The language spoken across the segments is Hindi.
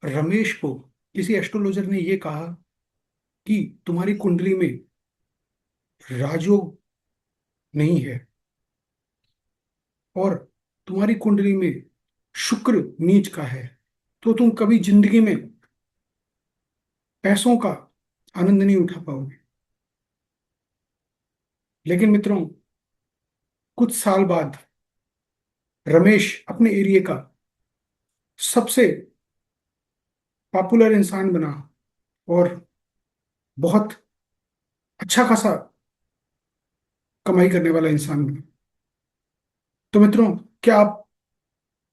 रमेश को किसी एस्ट्रोलॉजर ने ये कहा कि तुम्हारी कुंडली में राजयोग नहीं है और तुम्हारी कुंडली में शुक्र नीच का है, तो तुम कभी जिंदगी में पैसों का आनंद नहीं उठा पाओगे। लेकिन मित्रों, कुछ साल बाद रमेश अपने एरिया का सबसे पॉपुलर इंसान बना और बहुत अच्छा खासा कमाई करने वाला इंसान बना। तो मित्रों, क्या आप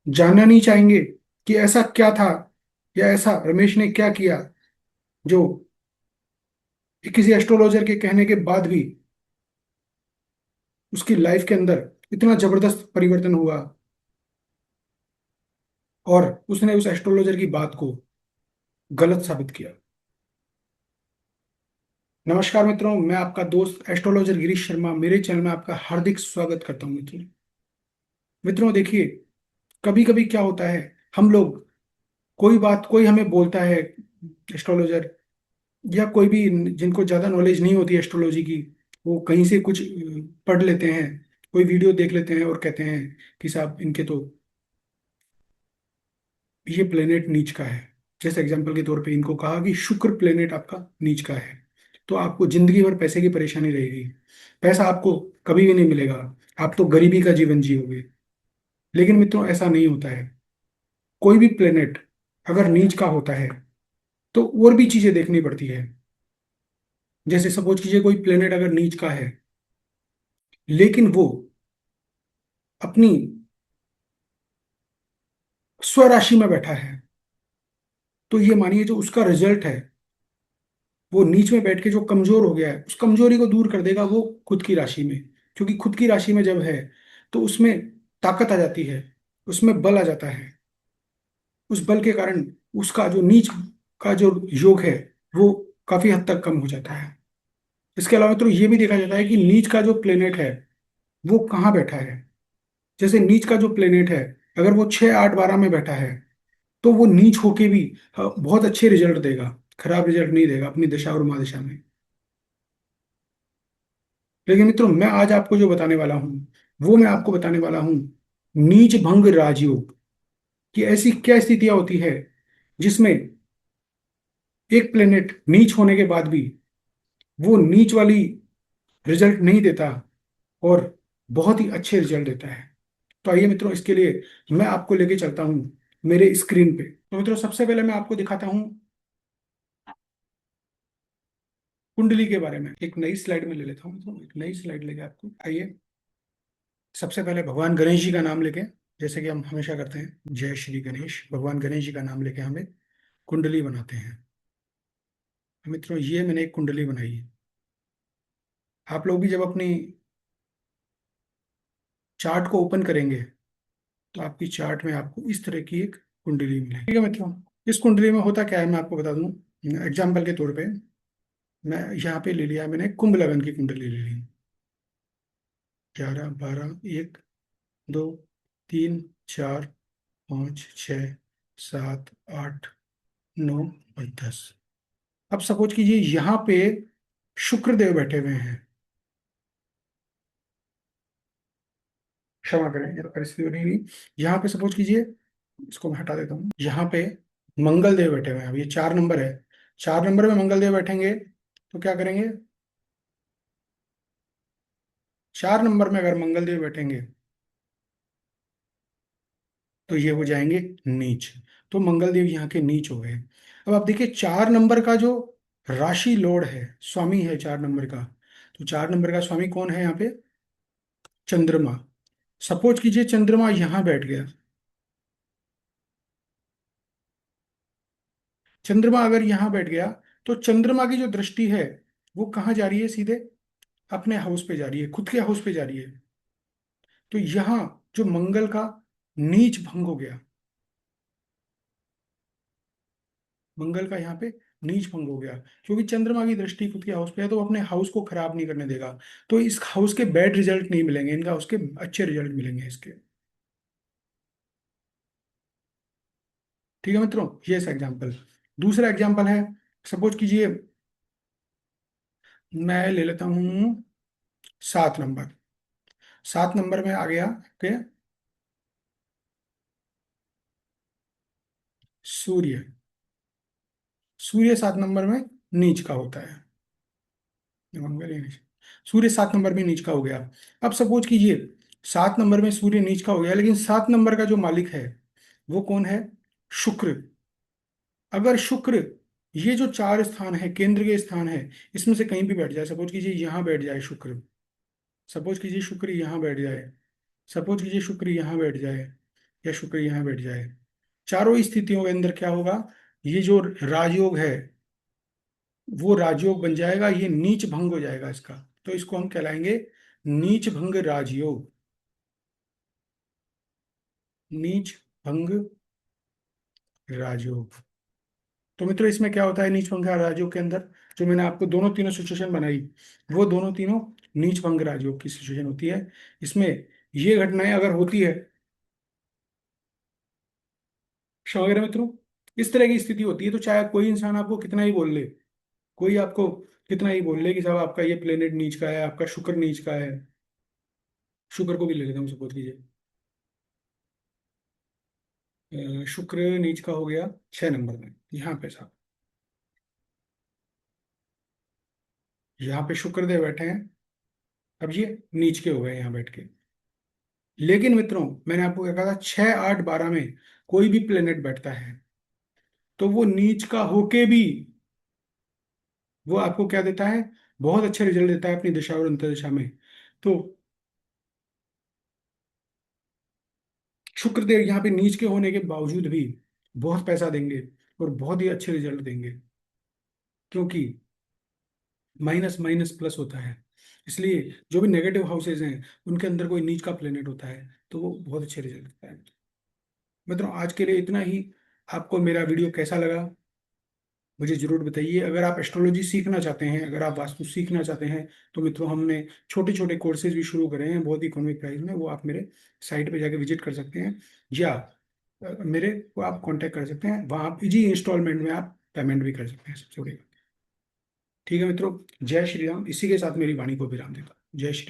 जानना नहीं चाहेंगे कि ऐसा क्या था या ऐसा रमेश ने क्या किया जो किसी एस्ट्रोलॉजर के कहने के बाद भी उसकी लाइफ के अंदर इतना जबरदस्त परिवर्तन हुआ और उसने उस एस्ट्रोलॉजर की बात को गलत साबित किया। नमस्कार मित्रों, मैं आपका दोस्त एस्ट्रोलॉजर गिरीश शर्मा मेरे चैनल में आपका हार्दिक स्वागत करता हूं। मित्रों मित्रों देखिए, कभी कभी क्या होता है, हम लोग कोई हमें बोलता है, एस्ट्रोलॉजर या कोई भी जिनको ज्यादा नॉलेज नहीं होती एस्ट्रोलॉजी की, वो कहीं से कुछ पढ़ लेते हैं, कोई वीडियो देख लेते हैं और कहते हैं कि साहब इनके तो ये प्लेनेट नीच का है। जैसे एग्जांपल के तौर पे इनको कहा कि शुक्र प्लेनेट आपका नीच का है, तो आपको जिंदगी भर पैसे की परेशानी रहेगी, पैसा आपको कभी भी नहीं मिलेगा, आप तो गरीबी का जीवन जियोगे। लेकिन मित्रों, ऐसा नहीं होता है। कोई भी प्लेनेट अगर नीच का होता है तो और भी चीजें देखनी पड़ती है। जैसे सपोज कीजिए कोई प्लेनेट अगर नीच का है लेकिन वो अपनी स्वराशि में बैठा है, तो ये मानिए जो उसका रिजल्ट है, वो नीच में बैठ के जो कमजोर हो गया है उस कमजोरी को दूर कर देगा वो खुद की राशि में। क्योंकि खुद की राशि में जब है तो उसमें ताकत आ जाती है, उसमें बल आ जाता है। उस बल के कारण उसका जो नीच का जो योग है वो काफी हद तक कम हो जाता है। इसके अलावा तो ये भी देखा जाता है कि नीच का जो प्लेनेट है वो कहाँ बैठा है। जैसे नीच का जो प्लेनेट है, अगर वो 6 8 12 में बैठा है तो वो नीच होके भी बहुत अच्छे रिजल्ट देगा, खराब रिजल्ट नहीं देगा अपनी दशा और महादशा में। लेकिन मित्रों, मैं आज आपको जो बताने वाला हूँ वो मैं आपको बताने वाला हूँ नीच भंग राजयोग की ऐसी क्या स्थितियां होती है जिसमें एक प्लेनेट नीच होने के बाद भी वो नीच वाली रिजल्ट नहीं देता और बहुत ही अच्छे रिजल्ट देता है। तो आइए मित्रों, इसके लिए मैं आपको लेके चलता हूँ मेरे स्क्रीन पे। तो मित्रों, सबसे पहले मैं आपको दिखाता हूँ कुंडली के बारे में। एक नई स्लाइड में ले लेता हूँ मित्रों, एक नई स्लाइड लेके आपको आइए। सबसे पहले भगवान गणेश जी का नाम लेके, जैसे कि हम हमेशा करते हैं, जय श्री गणेश, भगवान गणेश जी का नाम लेके हमें कुंडली बनाते हैं। मित्रों, ये मैंने एक कुंडली बनाई है। आप लोग भी जब अपनी चार्ट को ओपन करेंगे तो आपकी चार्ट में आपको इस तरह की एक कुंडली मिलेगी। ठीक है मित्रों, इस कुंडली में होता क्या है मैं आपको बता दूं। एग्जाम्पल के तौर पे मैं यहाँ पे ले लिया, मैंने कुंभ लगन की कुंडली ले ली। 11 12 1 2 3 4 5 6 7 8 9 और 10। अब सपोज कीजिए यहाँ पे शुक्र देव बैठे हुए हैं। क्षमा करें, ये तो परिस्थिति बनी नहीं। यहाँ पे सपोज कीजिए, इसको मैं हटा देता हूँ, यहाँ पे मंगल देव बैठे हुए हैं। अब ये 4 नंबर है, 4 नंबर में मंगल देव बैठेंगे तो क्या करेंगे, 4 नंबर में अगर मंगल देव बैठेंगे तो ये हो जाएंगे नीच। तो मंगल देव यहाँ के नीच हो गए। अब आप देखिए 4 नंबर का जो राशि लॉर्ड है, स्वामी है 4 नंबर का, तो 4 नंबर का स्वामी कौन है यहाँ पे, चंद्रमा। सपोज कीजिए चंद्रमा यहाँ बैठ गया। चंद्रमा अगर यहाँ बैठ गया तो चंद्रमा की जो दृष्टि है वो कहाँ जा रही है, सीधे अपने हाउस पे जा रही है, खुद के हाउस पे जा रही है। तो यहाँ जो मंगल का नीच भंग हो गया, मंगल का यहाँ पे नीच भंग हो गया। क्योंकि चंद्रमा की दृष्टि खुद के हाउस पे है तो वो अपने हाउस को खराब नहीं करने देगा। तो इस हाउस के बैड रिजल्ट नहीं मिलेंगे, इनका उसके अच्छे रिजल्ट मिलेंगे इसके। ठीक है मित्रों, ये है एग्जाम्पल। दूसरा एग्जाम्पल है, सपोज कीजिए मैं ले लेता हूँ 7 नंबर। 7 नंबर में आ गया के सूर्य। सूर्य 7 नंबर में नीच का होता है। मंगल या नीच। सूर्य 7 नंबर में नीच का हो गया। अब सपोज कीजिए 7 नंबर में सूर्य नीच का हो गया, लेकिन 7 नंबर का जो मालिक है वो कौन है? शुक्र। अगर शुक्र, ये जो 4 स्थान है, केंद्र के स्थान है, इसमें से कहीं भी बैठ जाए, सपोज कीजिए यहाँ बैठ जाए शुक्र, सपोज कीजिए शुक्र यहाँ बैठ जाए, सपोज कीजिए शुक्र यहाँ बैठ जाए, या शुक्र यहाँ बैठ जाए, चारों ही स्थितियों के अंदर क्या होगा? ये जो राजयोग है वो राजयोग बन जाएगा, ये नीच भंग हो जाएगा इसका। तो इसको हम कहलाएंगे नीच भंग राजयोग। नीच भंग राजयोग। तो मित्रों इसमें क्या होता है नीच भंग राजयोग के अंदर? जो मैंने आपको दोनों तीनों सिचुएशन बनाई, वो दोनों तीनों नीच भंग राजयोग की सिचुएशन होती है। इसमें ये घटनाएं अगर होती है, समझ रहे मित्रों, इस तरह की स्थिति होती है, तो चाहे कोई इंसान आपको कितना ही बोल ले, कोई आपको कितना ही बोल ले कि साहब आपका ये प्लेनेट नीच का है, आपका शुक्र नीच का है। शुक्र को भी ले लेते हैं सपोज कीजिए, शुक्र नीच का हो गया 6 नंबर में यहाँ पे साहब। यहाँ पे शुक्र देव बैठे हैं, अब ये नीच के हो गए यहाँ बैठ के। लेकिन मित्रों मैंने आपको क्या कहा था, 6, 8, 12 में कोई भी प्लेनेट बैठता है तो वो नीच का होके भी वो आपको क्या देता है? बहुत अच्छे रिजल्ट देता है अपनी दिशा और अंतर्दिशा में। तो शुक्रदेव यहाँ पे नीच के होने के बावजूद भी बहुत पैसा देंगे और बहुत ही अच्छे रिजल्ट देंगे, क्योंकि माइनस माइनस प्लस होता है। इसलिए जो भी नेगेटिव हाउसेज हैं उनके अंदर कोई नीच का प्लेनेट होता है तो वो बहुत अच्छे रिजल्ट देता है। मित्रों आज के लिए इतना ही। आपको मेरा वीडियो कैसा लगा मुझे जरूर बताइए। अगर आप एस्ट्रोलॉजी सीखना चाहते हैं, अगर आप वास्तु सीखना चाहते हैं, तो मित्रों हमने छोटे छोटे कोर्सेज भी शुरू करे हैं बहुत ही इकोनॉमिक प्राइस में, वो आप मेरे साइट पे जाके विजिट कर सकते हैं, या मेरे को आप कांटेक्ट कर सकते हैं, वहाँ आप इजी इंस्टॉलमेंट में आप पेमेंट भी कर सकते हैं, सबसे बड़ी बात। ठीक है मित्रों, जय श्री राम। इसी के साथ मेरी वाणी को विराम देता हूं। जय श्री